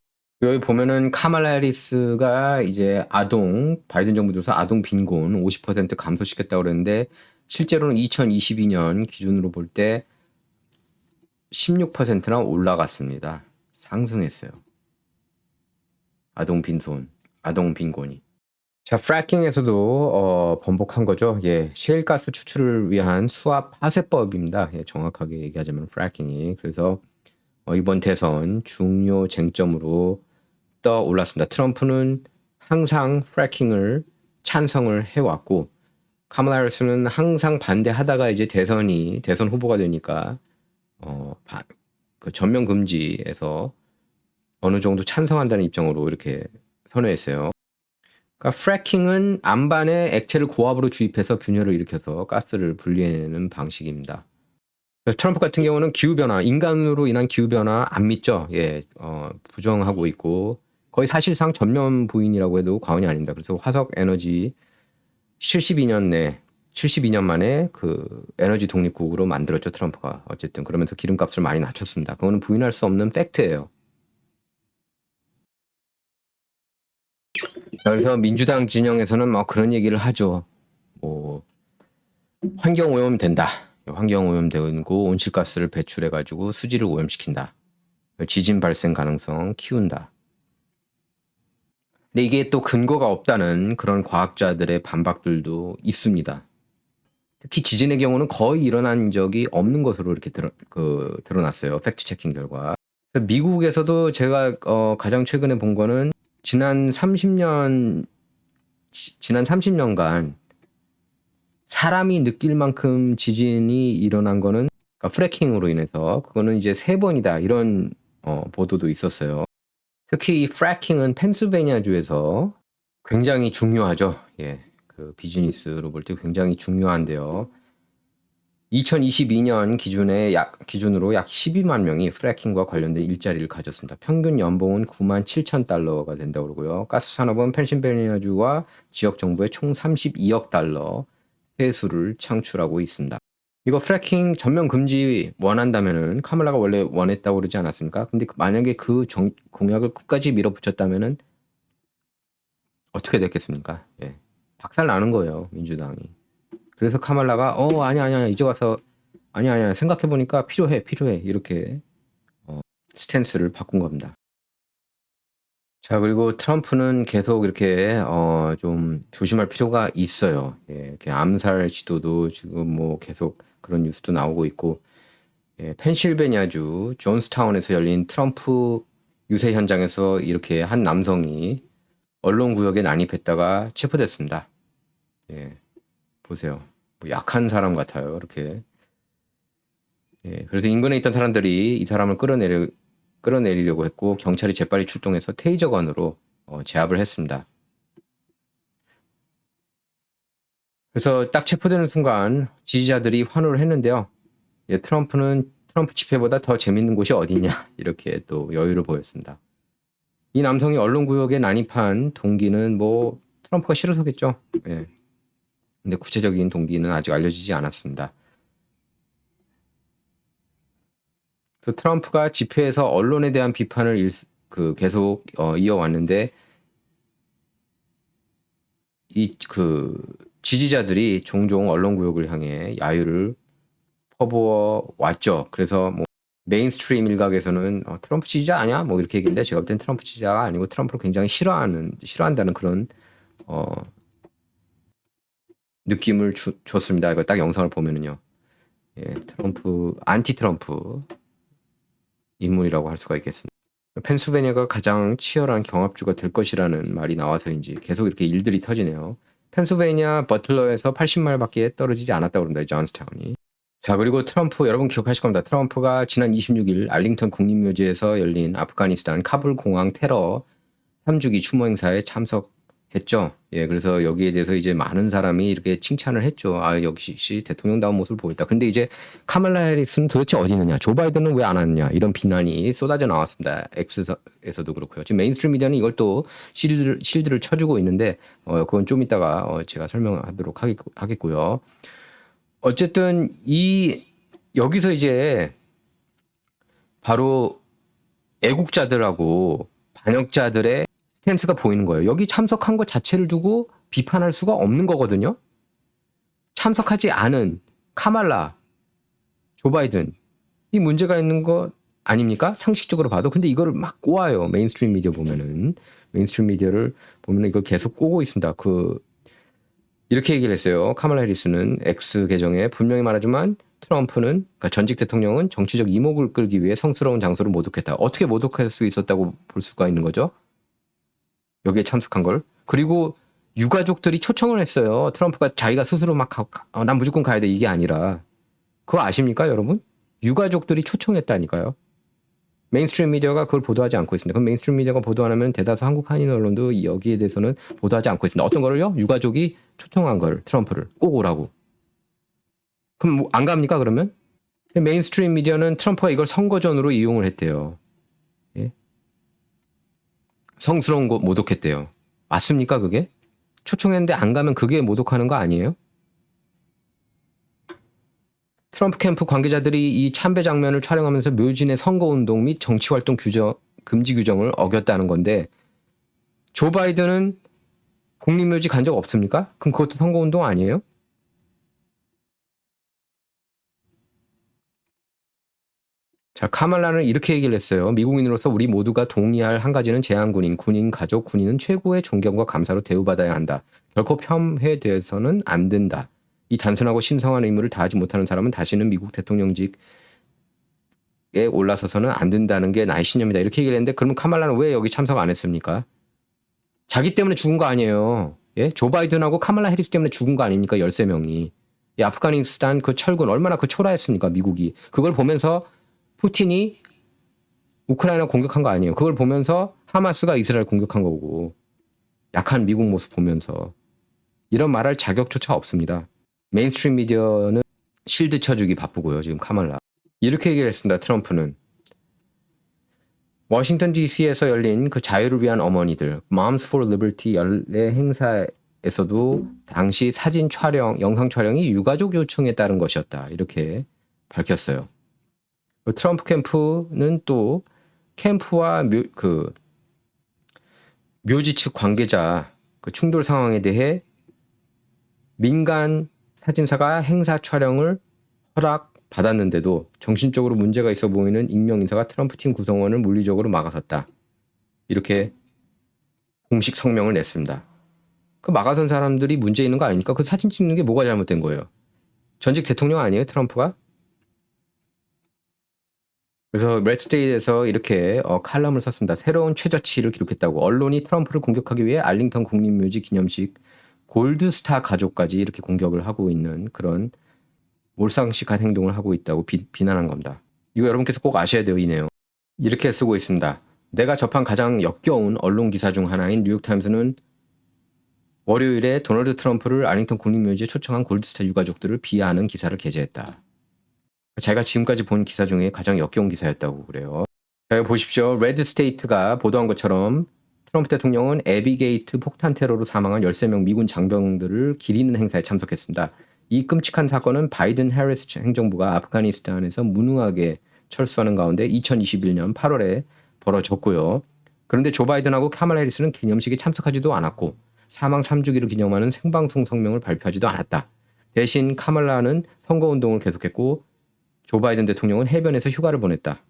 여기 보면은 카말라 해리스가 이제 바이든 정부 들어서 아동 빈곤 50% 감소시켰다고 그랬는데 실제로는 2022년 기준으로 볼 때 16%나 올라갔습니다. 상승했어요. 아동 빈곤이. 자, 프래킹에서도 번복한 거죠. 예, 셰일가스 추출을 위한 수압 파쇄법입니다. 예, 정확하게 얘기하자면 프래킹이. 그래서 이번 대선 중요 쟁점으로 떠올랐습니다. 트럼프는 항상 프래킹을 찬성을 해왔고 카말라 해리스는 항상 반대하다가 이제 대선 후보가 되니까 그 전면 금지에서 어느 정도 찬성한다는 입장으로 이렇게 선회했어요. 그러니까 프래킹은 안반에 액체를 고압으로 주입해서 균열을 일으켜서 가스를 분리해내는 방식입니다. 트럼프 같은 경우는 기후변화, 인간으로 인한 기후변화 안 믿죠. 예, 부정하고 있고 거의 사실상 전면 부인이라고 해도 과언이 아닙니다. 그래서 화석 에너지 72년 만에 그 에너지 독립국으로 만들었죠. 트럼프가. 어쨌든 그러면서 기름값을 많이 낮췄습니다. 그거는 부인할 수 없는 팩트예요. 그래서 민주당 진영에서는 막 그런 얘기를 하죠. 뭐 환경 오염 된다. 환경 오염 되고 온실가스를 배출해가지고 수질을 오염시킨다. 지진 발생 가능성 키운다. 근데 이게 또 근거가 없다는 그런 과학자들의 반박들도 있습니다. 특히 지진의 경우는 거의 일어난 적이 없는 것으로 이렇게 드러났어요. 팩트 체킹 결과. 미국에서도 제가 가장 최근에 본 거는 지난 30년간 사람이 느낄 만큼 지진이 일어난 거는 그러니까 프래킹으로 인해서 그거는 이제 3번이다 이런 보도도 있었어요. 특히 이 프래킹은 펜실베니아주에서 굉장히 중요하죠. 예, 그 비즈니스로 볼 때 굉장히 중요한데요. 2022년 기준으로 약 12만 명이 프래킹과 관련된 일자리를 가졌습니다. 평균 연봉은 9만 7천 달러가 된다고 그러고요. 가스 산업은 펜실베니아주와 지역 정부의 총 32억 달러 세수를 창출하고 있습니다. 이거 프래킹 전면 금지 원한다면은 카말라가 원래 원했다고 그러지 않았습니까? 근데 만약에 그 공약을 끝까지 밀어붙였다면은 어떻게 됐겠습니까? 예. 박살 나는 거예요, 민주당이. 그래서 카말라가 아니야 이제 와서 아니야 생각해 보니까 필요해 이렇게 스탠스를 바꾼 겁니다. 자, 그리고 트럼프는 계속 이렇게 좀 조심할 필요가 있어요. 예, 이렇게 암살 시도도 지금 뭐 계속 그런 뉴스도 나오고 있고, 예, 펜실베니아주 존스타운에서 열린 트럼프 유세 현장에서 이렇게 한 남성이 언론 구역에 난입했다가 체포됐습니다. 예, 보세요. 뭐 약한 사람 같아요. 이렇게. 예, 그래서 인근에 있던 사람들이 이 사람을 끌어내리려고 했고 경찰이 재빨리 출동해서 테이저건으로 제압을 했습니다. 그래서 딱 체포되는 순간 지지자들이 환호를 했는데요. 예, 트럼프 집회보다 더 재밌는 곳이 어디냐 이렇게 또 여유를 보였습니다. 이 남성이 언론구역에 난입한 동기는 뭐 트럼프가 싫어서겠죠. 예. 근데 구체적인 동기는 아직 알려지지 않았습니다. 그 트럼프가 집회에서 언론에 대한 비판을 계속 이어왔는데 지지자들이 종종 언론구역을 향해 야유를 퍼부어 왔죠. 그래서 뭐 메인스트림 일각에서는 트럼프 지지자 아니야? 뭐 이렇게 얘기했는데 제가 볼 땐 트럼프 지지자가 아니고 트럼프를 굉장히 싫어한다는 그런 느낌을 줬습니다. 이거 딱 영상을 보면은요. 예, 안티 트럼프 인물이라고 할 수가 있겠습니다. 펜실베니아가 가장 치열한 경합주가 될 것이라는 말이 나와서인지 계속 이렇게 일들이 터지네요. 펜실베니아 버틀러에서 80마일밖에 떨어지지 않았다고 그럽니다. 존스타운이. 자, 그리고 트럼프 여러분 기억하실 겁니다. 트럼프가 지난 26일 알링턴 국립묘지에서 열린 아프가니스탄 카불 공항 테러 3주기 추모 행사에 참석했죠. 예, 그래서 여기에 대해서 이제 많은 사람이 이렇게 칭찬을 했죠. 아, 역시 대통령다운 모습을 보였다. 근데 이제 카말라 해리스는 도대체 어디 있느냐? 조 바이든은 왜 안 왔느냐? 이런 비난이 쏟아져 나왔습니다. X에서도 그렇고요. 지금 메인스트림 미디어는 이걸 또 실드를 쳐주고 있는데 그건 좀 이따가 제가 설명하도록 하겠고요. 어쨌든 여기서 이제 바로 애국자들하고 반역자들의 스탠스가 보이는 거예요. 여기 참석한 것 자체를 두고 비판할 수가 없는 거거든요. 참석하지 않은 카말라, 조 바이든 이 문제가 있는 거 아닙니까? 상식적으로 봐도. 근데 이거를 막 꼬아요. 메인스트림 미디어 보면은. 메인스트림 미디어를 보면은 이걸 계속 꼬고 있습니다. 이렇게 얘기를 했어요. 카말라 해리스는 X 계정에 분명히 말하지만 트럼프는, 그러니까 전직 대통령은 정치적 이목을 끌기 위해 성스러운 장소를 모독했다. 어떻게 모독할 수 있었다고 볼 수가 있는 거죠? 여기에 참석한 걸. 그리고 유가족들이 초청을 했어요. 트럼프가 자기가 스스로 막 난 무조건 가야 돼 이게 아니라. 그거 아십니까 여러분? 유가족들이 초청했다니까요. 메인스트림 미디어가 그걸 보도하지 않고 있습니다. 그럼 메인스트림 미디어가 보도 안 하면 대다수 한국 한인 언론도 여기에 대해서는 보도하지 않고 있습니다. 어떤 거를요? 유가족이 초청한 걸, 트럼프를 꼭 오라고. 그럼 뭐 안 갑니까 그러면? 메인스트림 미디어는 트럼프가 이걸 선거전으로 이용을 했대요. 예? 성스러운 거 모독했대요. 맞습니까 그게? 초청했는데 안 가면 그게 모독하는 거 아니에요? 트럼프 캠프 관계자들이 이 참배 장면을 촬영하면서 묘진의 선거운동 및 정치활동 금지 규정을 어겼다는 건데 조 바이든은 국립묘지 간 적 없습니까? 그럼 그것도 선거운동 아니에요? 자, 카말라는 이렇게 얘기를 했어요. 미국인으로서 우리 모두가 동의할 한 가지는 재향군인, 군인, 가족, 군인은 최고의 존경과 감사로 대우받아야 한다. 결코 폄훼돼서는 안 된다. 이 단순하고 신성한 의무를 다하지 못하는 사람은 다시는 미국 대통령직에 올라서서는 안 된다는 게 나의 신념이다. 이렇게 얘기를 했는데 그러면 카말라는 왜 여기 참석 안 했습니까? 자기 때문에 죽은 거 아니에요. 예? 조 바이든하고 카말라 해리스 때문에 죽은 거 아닙니까? 13명이. 이 아프가니스탄 그 철군 얼마나 초라했습니까? 미국이. 그걸 보면서 푸틴이 우크라이나 공격한 거 아니에요. 그걸 보면서 하마스가 이스라엘 공격한 거고 약한 미국 모습 보면서 이런 말할 자격조차 없습니다. 메인스트림 미디어는 실드 쳐주기 바쁘고요. 지금 카말라. 이렇게 얘기를 했습니다. 트럼프는. 워싱턴 DC에서 열린 그 자유를 위한 어머니들 Moms for Liberty 연례 행사에서도 당시 사진 촬영, 영상 촬영이 유가족 요청에 따른 것이었다. 이렇게 밝혔어요. 트럼프 캠프는 또 캠프와 묘지 측 관계자 그 충돌 상황에 대해 민간 사진사가 행사 촬영을 허락받았는데도 정신적으로 문제가 있어 보이는 익명 인사가 트럼프 팀 구성원을 물리적으로 막아섰다. 이렇게 공식 성명을 냈습니다. 그 막아선 사람들이 문제 있는 거 아닙니까? 그 사진 찍는 게 뭐가 잘못된 거예요? 전직 대통령 아니에요, 트럼프가? 그래서 레드스테이트에서 이렇게 칼럼을 썼습니다. 새로운 최저치를 기록했다고. 언론이 트럼프를 공격하기 위해 알링턴 국립묘지 기념식 골드스타 가족까지 이렇게 공격을 하고 있는 그런 몰상식한 행동을 하고 있다고 비난한 겁니다. 이거 여러분께서 꼭 아셔야 돼요, 이 내용. 이렇게 쓰고 있습니다. 내가 접한 가장 역겨운 언론 기사 중 하나인 뉴욕타임스는 월요일에 도널드 트럼프를 아링턴 국립묘지에 초청한 골드스타 유가족들을 비하하는 기사를 게재했다. 자기가 지금까지 본 기사 중에 가장 역겨운 기사였다고 그래요. 자, 여기 보십시오. 레드 스테이트가 보도한 것처럼 트럼프 대통령은 애비게이트 폭탄 테러로 사망한 13명 미군 장병들을 기리는 행사에 참석했습니다. 이 끔찍한 사건은 바이든 해리스 행정부가 아프가니스탄에서 무능하게 철수하는 가운데 2021년 8월에 벌어졌고요. 그런데 조 바이든하고 카말라 해리스는 기념식에 참석하지도 않았고 사망 3주기를 기념하는 생방송 성명을 발표하지도 않았다. 대신 카말라는 선거운동을 계속했고 조 바이든 대통령은 해변에서 휴가를 보냈다.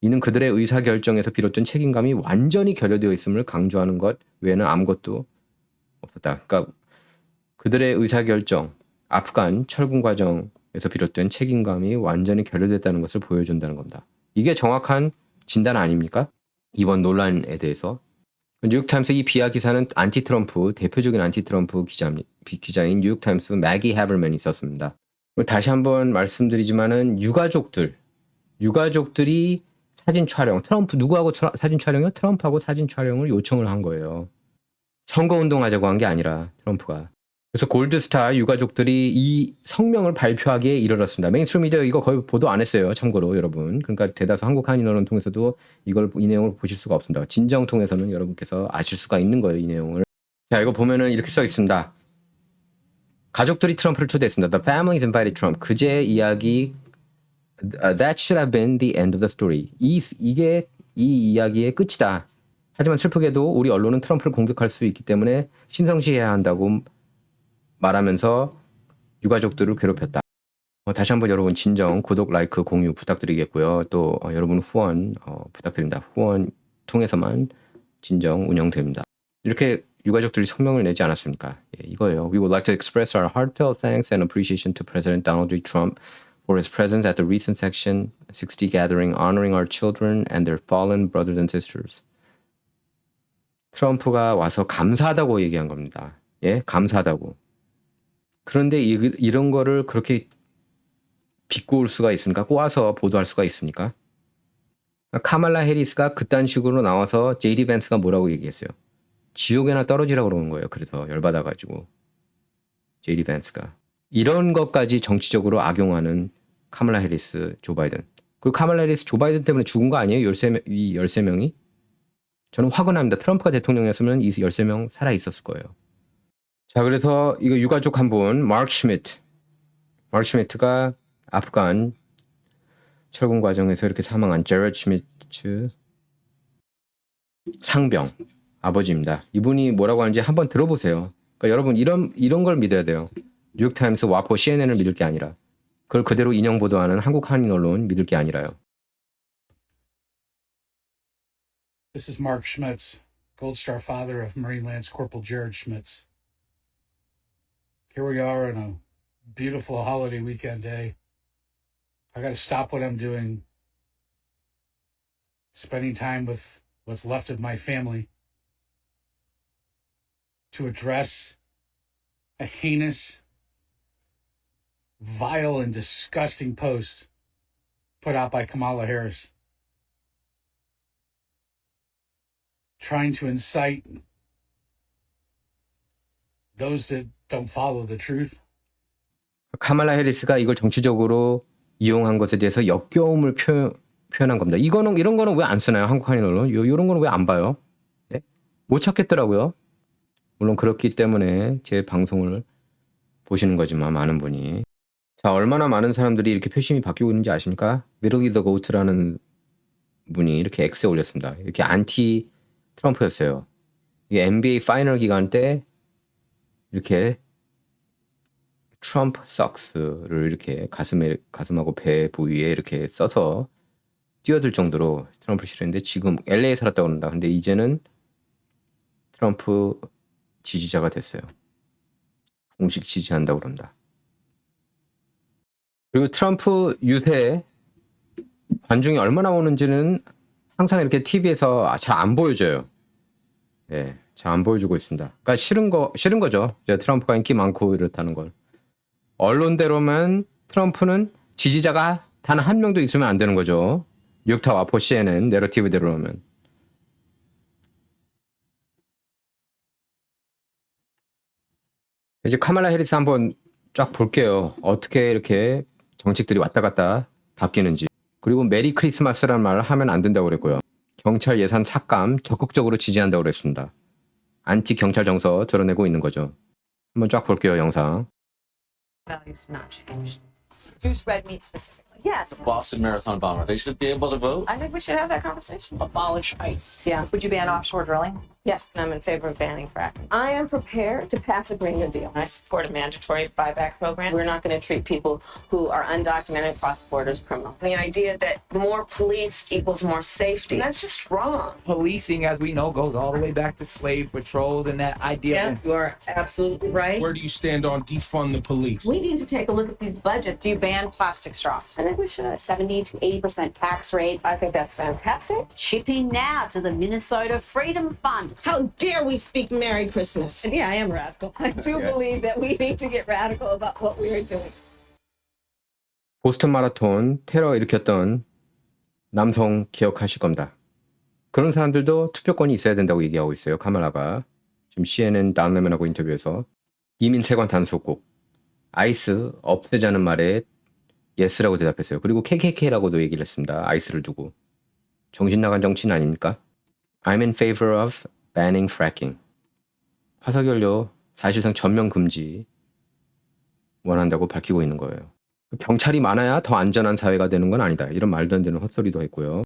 이는 그들의 의사결정에서 비롯된 책임감이 완전히 결여되어 있음을 강조하는 것 외에는 아무것도 없었다. 그러니까 그들의 의사결정, 아프간 철군 과정에서 비롯된 책임감이 완전히 결여됐다는 것을 보여준다는 겁니다. 이게 정확한 진단 아닙니까? 이번 논란에 대해서. 뉴욕타임스 이 비하 기사는 안티트럼프, 대표적인 안티트럼프 기자인 뉴욕타임스 매기 해버맨이 썼습니다. 다시 한번 말씀드리지만은 유가족들이 사진 촬영, 누구하고 사진 촬영이요? 트럼프하고 사진 촬영을 요청을 한 거예요. 선거운동 하자고 한 게 아니라 트럼프가. 그래서 골드스타 유가족들이 이 성명을 발표하기에 이르렀습니다. 메인스트림 미디어 이거 거의 보도 안 했어요. 참고로 여러분. 그러니까 대다수 한국 한인 언론 통해서도 이 내용을 보실 수가 없습니다. 진정 통해서는 여러분께서 아실 수가 있는 거예요. 이 내용을. 자, 이거 보면은 이렇게 써 있습니다. 가족들이 트럼프를 초대했습니다. The families invited Trump. 그제 이야기 That should have been the end of the story. 이게 이 이야기의 끝이다. 하지만 슬프게도 우리 언론은 트럼프를 공격할 수 있기 때문에 신성시해야 한다고 말하면서 유가족들을 괴롭혔다. 다시 한번 여러분 진정, 구독, 라이크, 공유 부탁드리겠고요. 또 여러분 후원 부탁드립니다. 후원 통해서만 진정 운영됩니다. 이렇게 유가족들이 성명을 내지 않았습니까? 예, 이거예요. We would like to express our heartfelt thanks and appreciation to President Donald J. Trump for his presence at the recent Section 60 gathering honoring our children and their fallen brothers and sisters. 트럼프가 와서 감사하다고 얘기한 겁니다. 예, 감사하다고. 그런데 이런 거를 그렇게 비꼬을 수가 있습니까? 꼬아서 보도할 수가 있습니까? 카말라 해리스가 그딴 식으로 나와서 제이디 벤스가 뭐라고 얘기했어요? 지옥에나 떨어지라고 그러는 거예요. 그래서 열받아가지고 제이디 벤스가 이런 것까지 정치적으로 악용하는 카말라 해리스, 조 바이든. 그리고 카말라 해리스, 조 바이든 때문에 죽은 거 아니에요? 이 13명이? 저는 화근합니다. 트럼프가 대통령이었으면 이 13명 살아 있었을 거예요. 자, 그래서 이거 유가족 한 분, 마크 슈미트가 아프간 철군 과정에서 이렇게 사망한 제레드 슈미트 상병 아버지입니다. 이분이 뭐라고 하는지 한번 들어보세요. 그러니까 여러분 이런 걸 믿어야 돼요. 뉴욕타임스, 와포, CNN을 믿을 게 아니라 그걸 그대로 인용 보도하는 한국 한인 언론 믿을 게 아니라요. This is Mark Schmitz, Gold Star father of Marine Lance Corporal Jared Schmitz. Here we are on a beautiful holiday weekend day. I got to stop what I'm doing, spending time with what's left of my family, to address a heinous, vile, and disgusting post put out by Kamala Harris, trying to incite those that don't follow the truth. 카말라 해리스가 이걸 정치적으로 이용한 것에 대해서 역겨움을 표현한 겁니다. 이런 거는 왜 안 쓰나요? 한국 한인 언론? 이런 거는 왜 안 봐요? 네? 못 찾겠더라고요. 물론 그렇기 때문에 제 방송을 보시는 거지만 많은 분이. 자, 얼마나 많은 사람들이 이렇게 표심이 바뀌고 있는지 아십니까? Middle the Goat라는 분이 이렇게 X에 올렸습니다. 이렇게 안티 트럼프였어요. 이게 NBA 파이널 기간 때 이렇게 트럼프 석스를 이렇게 가슴하고 배 부위에 이렇게 써서 뛰어들 정도로 트럼프를 싫어했는데 지금 LA에 살았다고 그런다. 근데 이제는 트럼프 지지자가 됐어요. 공식 지지한다고 그런다. 그리고 트럼프 유세 관중이 얼마나 오는지는 항상 이렇게 TV에서 잘 안 보여줘요. 예, 잘 안 보여주고 있습니다. 그러니까 싫은 거죠. 트럼프가 인기 많고 이렇다는 걸. 언론대로면 트럼프는 지지자가 단 한 명도 있으면 안 되는 거죠. 뉴욕타 와포 CNN 내러티브대로라면. 이제 카말라 해리스 한번 쫙 볼게요. 어떻게 이렇게 정책들이 왔다 갔다 바뀌는지. 그리고 메리 크리스마스라는 말을 하면 안 된다고 그랬고요. 경찰 예산 삭감 적극적으로 지지한다고 그랬습니다. 안티 경찰 정서 드러내고 있는 거죠. 한번 쫙 볼게요, 영상. values not changed. Juice red meat specifically. Yes. Boston Marathon bomber. They should be able to vote. I think we should have that conversation. Abolish ICE. Yeah. Would you ban offshore drilling? Yes, I'm in favor of banning fracking. I am prepared to pass a Green New Deal. I support a mandatory buyback program. We're not going to treat people who are undocumented cross borders criminals. The idea that more police equals more safety, that's just wrong. Policing, as we know, goes all the way back to slave patrols and that idea. You are absolutely right. Where do you stand on defund the police? We need to take a look at these budgets. Do you ban plastic straws? I think we should. 70 to 80% tax rate. I think that's fantastic. Chipping now to the Minnesota Freedom Fund. How dare we speak Merry Christmas? And yeah, I am radical. I do believe that we need to get radical about what we are doing. 보스턴 마라톤 테러 일으켰던 남성 기억하실 겁니다. 그런 사람들도 투표권이 있어야 된다고 얘기하고 있어요. 카말라가. 지금 CNN 다운레맨하고 인터뷰에서 이민 세관 단속국 아이스 없애자는 말에 예스라고 대답했어요. 그리고 KKK라고도 얘기를 했습니다. 아이스를 두고. 정신 나간 정치인 아닙니까? I'm in favor of banning fracking. 화석연료 사실상 전면 금지 원한다고 밝히고 있는 거예요. 경찰이 많아야 더 안전한 사회가 되는 건 아니다. 이런 말도 안 되는 헛소리도 했고요.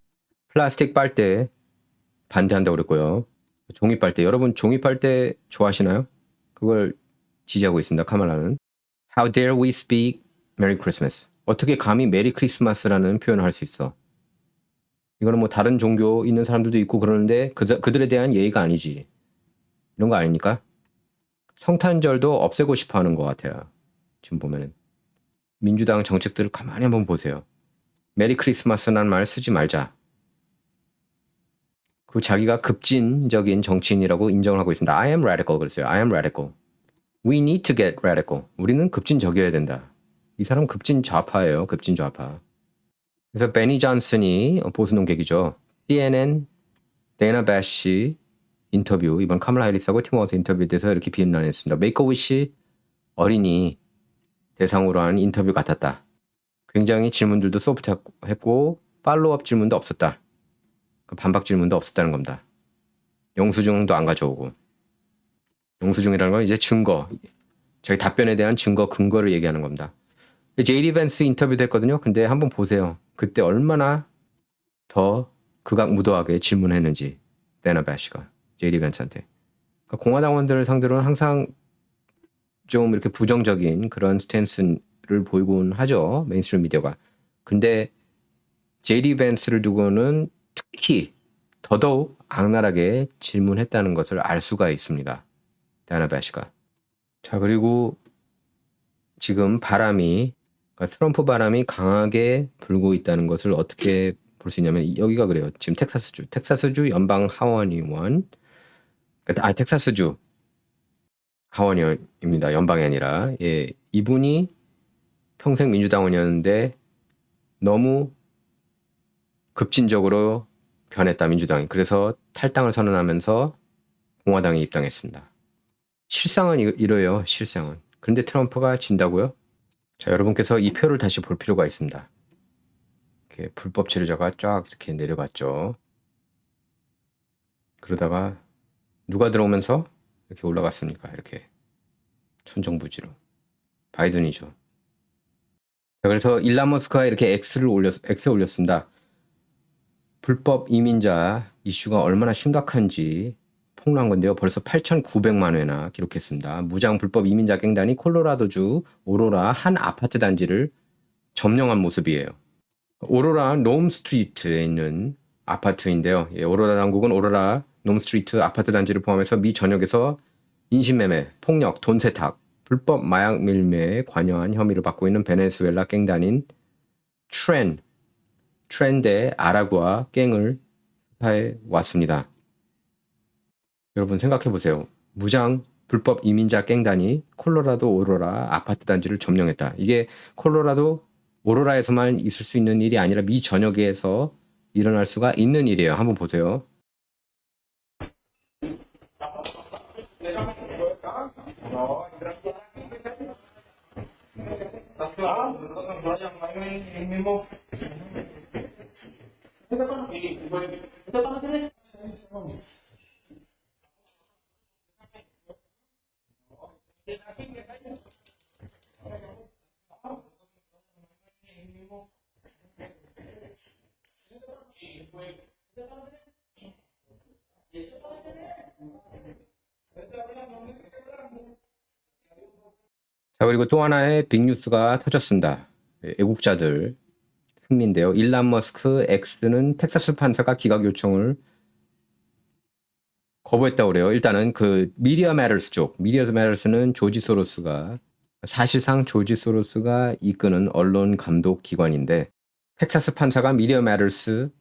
플라스틱 빨대 반대한다고 그랬고요. 종이 빨대. 여러분 종이 빨대 좋아하시나요? 그걸 지지하고 있습니다. 카말라는. How dare we speak Merry Christmas. 어떻게 감히 메리 크리스마스라는 표현을 할 수 있어. 이거는 뭐 다른 종교 있는 사람들도 있고 그러는데 그들에 대한 예의가 아니지. 이런 거 아닙니까? 성탄절도 없애고 싶어 하는 것 같아요. 지금 보면은. 민주당 정책들을 가만히 한번 보세요. 메리 크리스마스라는 말 쓰지 말자. 그리고 자기가 급진적인 정치인이라고 인정을 하고 있습니다. I am radical 그랬어요. I am radical. We need to get radical. 우리는 급진적이어야 된다. 이 사람 급진 좌파예요. 급진 좌파. 그래서 베니 존슨이 보수 농객이죠. CNN 데이나 배시 인터뷰 이번 카멀라 해리스하고 티모시 인터뷰에 대해서 이렇게 비난했습니다. 메이크 위시 어린이 대상으로 한 인터뷰 같았다. 굉장히 질문들도 소프트했고 팔로우업 질문도 없었다. 반박 질문도 없었다는 겁니다. 영수증도 안 가져오고. 영수증이라는 건 이제 증거, 저희 답변에 대한 증거, 근거를 얘기하는 겁니다. 제이디 벤스 인터뷰도 했거든요. 근데 한번 보세요. 그때 얼마나 더 극악무도하게 질문했는지 데나 배시가 제이디 벤스한테. 그러니까 공화당원들을 상대로는 항상 좀 이렇게 부정적인 그런 스탠스를 보이곤 하죠. 메인스트림 미디어가. 근데 제이디 벤스를 두고는 특히 더더욱 악랄하게 질문했다는 것을 알 수가 있습니다. 데나 배시가. 자, 그리고 지금 바람이 그러니까 트럼프 바람이 강하게 불고 있다는 것을 어떻게 볼 수 있냐면 여기가 그래요. 지금 텍사스주 연방 하원의원 텍사스주 하원의원입니다. 연방이 아니라 예, 이분이 평생 민주당원이었는데 너무 급진적으로 변했다 민주당이. 그래서 탈당을 선언하면서 공화당에 입당했습니다. 실상은 이래요. 실상은. 그런데 트럼프가 진다고요? 자, 여러분께서 이 표를 다시 볼 필요가 있습니다. 이렇게 불법 체류자가 쫙 이렇게 내려갔죠. 그러다가 누가 들어오면서 이렇게 올라갔습니까? 이렇게 천정부지로. 바이든이죠. 자, 그래서 일란 머스크가 이렇게 X에 올렸습니다. 불법 이민자 이슈가 얼마나 심각한지 폭로한 건데요. 벌써 8,900만 회나 기록했습니다. 무장 불법 이민자 갱단이 콜로라도주 오로라 한 아파트 단지를 점령한 모습이에요. 오로라 놈 스트리트에 있는 아파트인데요. 예, 오로라 당국은 오로라 놈 스트리트 아파트 단지를 포함해서 미 전역에서 인신매매, 폭력, 돈 세탁, 불법 마약 밀매에 관여한 혐의를 받고 있는 베네수엘라 갱단인 트렌데 아라구아 갱을 수사해 왔습니다. 여러분 생각해 보세요. 무장 불법 이민자 갱단이 콜로라도 오로라 아파트 단지를 점령했다. 이게 콜로라도 오로라에서만 있을 수 있는 일이 아니라 미 전역에서 일어날 수가 있는 일이에요. 한번 보세요. 자, 그리고 또 하나의 빅뉴스가 터졌습니다. 애국자들 승리인데요. 일란 머스크 X는 텍사스 판사가 기각 요청을 거부했다고 그래요. 일단은 그 미디어 매터스 쪽, 미디어 매터스는 조지 소로스가 사실상 조지 소로스가 이끄는 언론 감독 기관인데 텍사스 판사가 미디어 매터스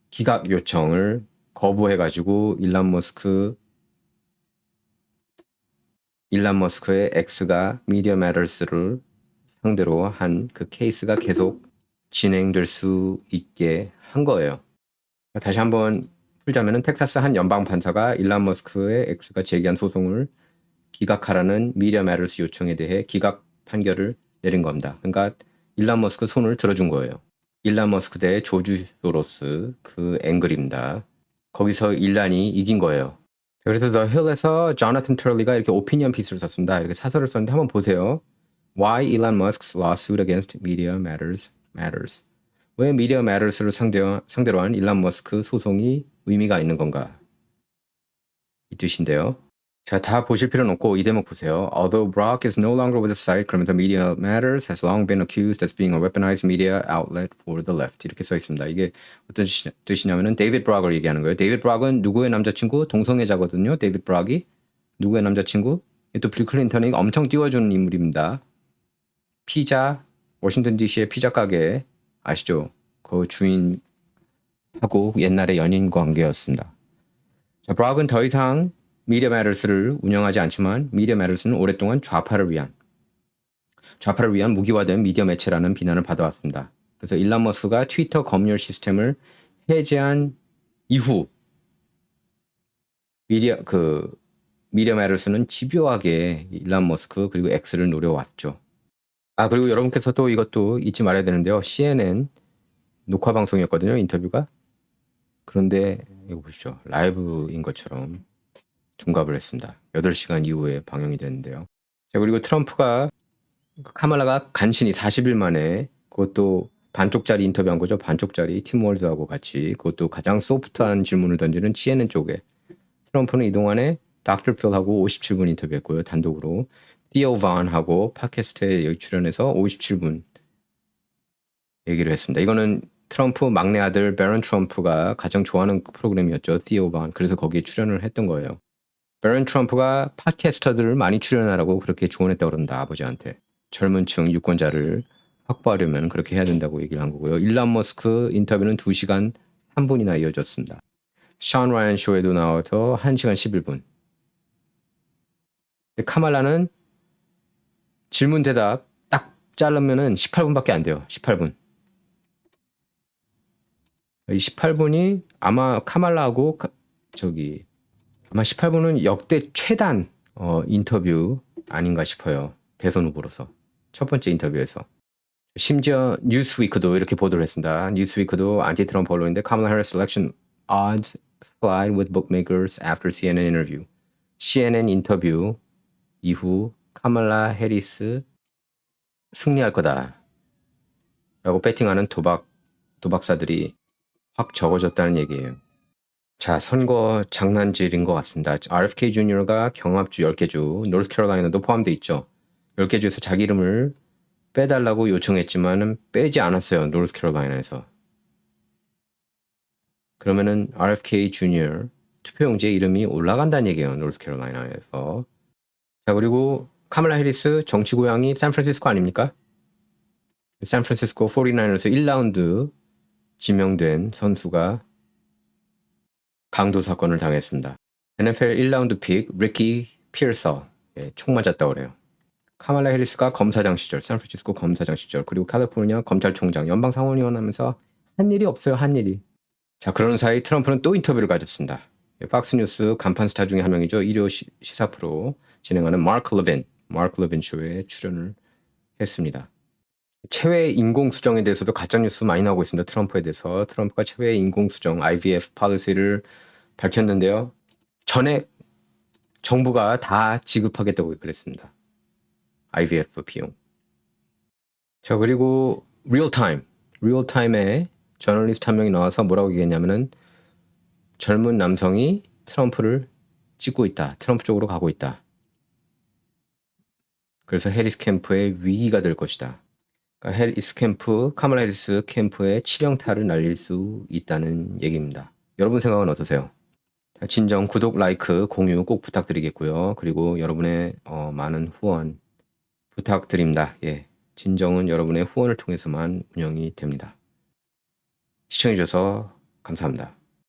기각 요청을 거부해가지고 일란 머스크의 X가 미디어 매터스를 상대로 한 그 케이스가 계속 진행될 수 있게 한 거예요. 다시 한번 풀자면은 텍사스 한 연방 판사가 일란 머스크의 X가 제기한 소송을 기각하라는 미디어 매터스 요청에 대해 기각 판결을 내린 겁니다. 그러니까 일란 머스크 손을 들어준 거예요. 일란 머스크 대 조지 소로스 그 앵글입니다. 거기서 일란이 이긴 거예요. 그래서 더 힐에서 조나탄 터리가 이렇게 오피니언 피스를 썼습니다. 이렇게 사설을 썼는데 한번 보세요. Why Elon Musk's lawsuit against Media Matters. 왜 미디어 매터스를 상대로 한 일란 머스크 소송이 의미가 있는 건가? 이 뜻인데요. 자, 다 보실 필요는 없고 이 대목 보세요. Although Brock is no longer with the site, 그러면서 Media Matters has long been accused as being a weaponized media outlet for the left. 이렇게 써 있습니다. 이게 어떤 뜻이냐면은 데이비드 브락을 얘기하는 거예요. 데이비드 브락은 누구의 남자친구? 동성애자거든요. 데이비드 브락이 누구의 남자친구? 또 빌 클린턴이 엄청 띄워주는 인물입니다. 피자, 워싱턴 DC의 피자 가게 아시죠? 그 주인하고 옛날에 연인 관계였습니다. 자, 브락은 더 이상 미디어 매터스를 운영하지 않지만 미디어 매터스는 오랫동안 좌파를 위한 무기화된 미디어 매체라는 비난을 받아왔습니다. 그래서 일란 머스크가 트위터 검열 시스템을 해제한 이후 미디어 매터스는 집요하게 일란 머스크 그리고 X를 노려왔죠. 아, 그리고 여러분께서 또 이것도 잊지 말아야 되는데요. CNN 녹화 방송이었거든요, 인터뷰가. 그런데 이거 보시죠. 라이브인 것처럼 둔갑을 했습니다. 8시간 이후에 방영이 됐는데요. 자, 그리고 트럼프가 카말라가 간신히 40일 만에 그것도 반쪽짜리 인터뷰한 거죠. 반쪽짜리 팀 월즈하고 같이 그것도 가장 소프트한 질문을 던지는 CNN 쪽에 트럼프는 이동안에 닥터 필하고 57분 인터뷰했고요. 단독으로 티오 반하고 팟캐스트에 여기 출연해서 57분 얘기를 했습니다. 이거는 트럼프 막내 아들 베런 트럼프가 가장 좋아하는 프로그램이었죠. 티오 반. 그래서 거기에 출연을 했던 거예요. 베런 트럼프가 팟캐스터들을 많이 출연하라고 그렇게 조언했다고 그런다. 아버지한테. 젊은 층 유권자를 확보하려면 그렇게 해야 된다고 얘기를 한 거고요. 일란 머스크 인터뷰는 2시간 3분이나 이어졌습니다. 션 라이언 쇼에도 나와서 1시간 11분. 카말라는 질문 대답 딱 자르면은 18분밖에 안 돼요. 18분. 이 18분이 아마 카말라하고 아마 18분은 역대 최단 인터뷰 아닌가 싶어요. 대선 후보로서. 첫 번째 인터뷰에서. 심지어 뉴스위크도 이렇게 보도를 했습니다. 뉴스위크도 안티 트럼프 언론인데 카말라 해리스 election odds slide with bookmakers after CNN interview. CNN 인터뷰 이후 카말라 해리스 승리할 거다 라고 배팅하는 도박사들이 확 적어졌다는 얘기예요. 자, 선거 장난질인 것 같습니다. RFK 주니어가 경합주 10개 주, 노스캐롤라이나도 포함되어 있죠. 10개 주에서 자기 이름을 빼달라고 요청했지만 빼지 않았어요. 노스캐롤라이나에서. 그러면은 RFK 주니어 투표용지에 이름이 올라간다는 얘기예요. 노스캐롤라이나에서. 자, 그리고 카말라 해리스 정치 고향이 샌프란시스코 아닙니까? 샌프란시스코 49에rs에서 1라운드 지명된 선수가 강도 사건을 당했습니다. NFL 1라운드 픽 리키 피어서 총 맞았다고 그래요. 카말라 해리스가 검사장 시절, 샌프란시스코 검사장 시절, 그리고 캘리포니아 검찰총장, 연방상원의원 하면서 한 일이 없어요. 한 일이. 자, 그러는 사이 트럼프는 또 인터뷰를 가졌습니다. 팍스뉴스 간판 스타 중에 한 명이죠. 일요 시사 프로 진행하는 마크 레빈 쇼에 출연을 했습니다. 최외 인공 수정에 대해서도 가짜 뉴스 많이 나오고 있습니다. 트럼프에 대해서 트럼프가 최외 인공 수정 IVF policy를 밝혔는데요. 전액 정부가 다 지급하겠다고 그랬습니다. IVF 비용. 자, 그리고 리얼타임에 저널리스트 한 명이 나와서 뭐라고 얘기했냐면은 젊은 남성이 트럼프를 찍고 있다. 트럼프 쪽으로 가고 있다. 그래서 해리스 캠프의 위기가 될 것이다. 그러니까 카말라 해리스 캠프에 치명타를 날릴 수 있다는 얘기입니다. 여러분 생각은 어떠세요? 진정 구독, 라이크, 공유 꼭 부탁드리겠고요. 그리고 여러분의 많은 후원 부탁드립니다. 예, 진정은 여러분의 후원을 통해서만 운영이 됩니다. 시청해주셔서 감사합니다.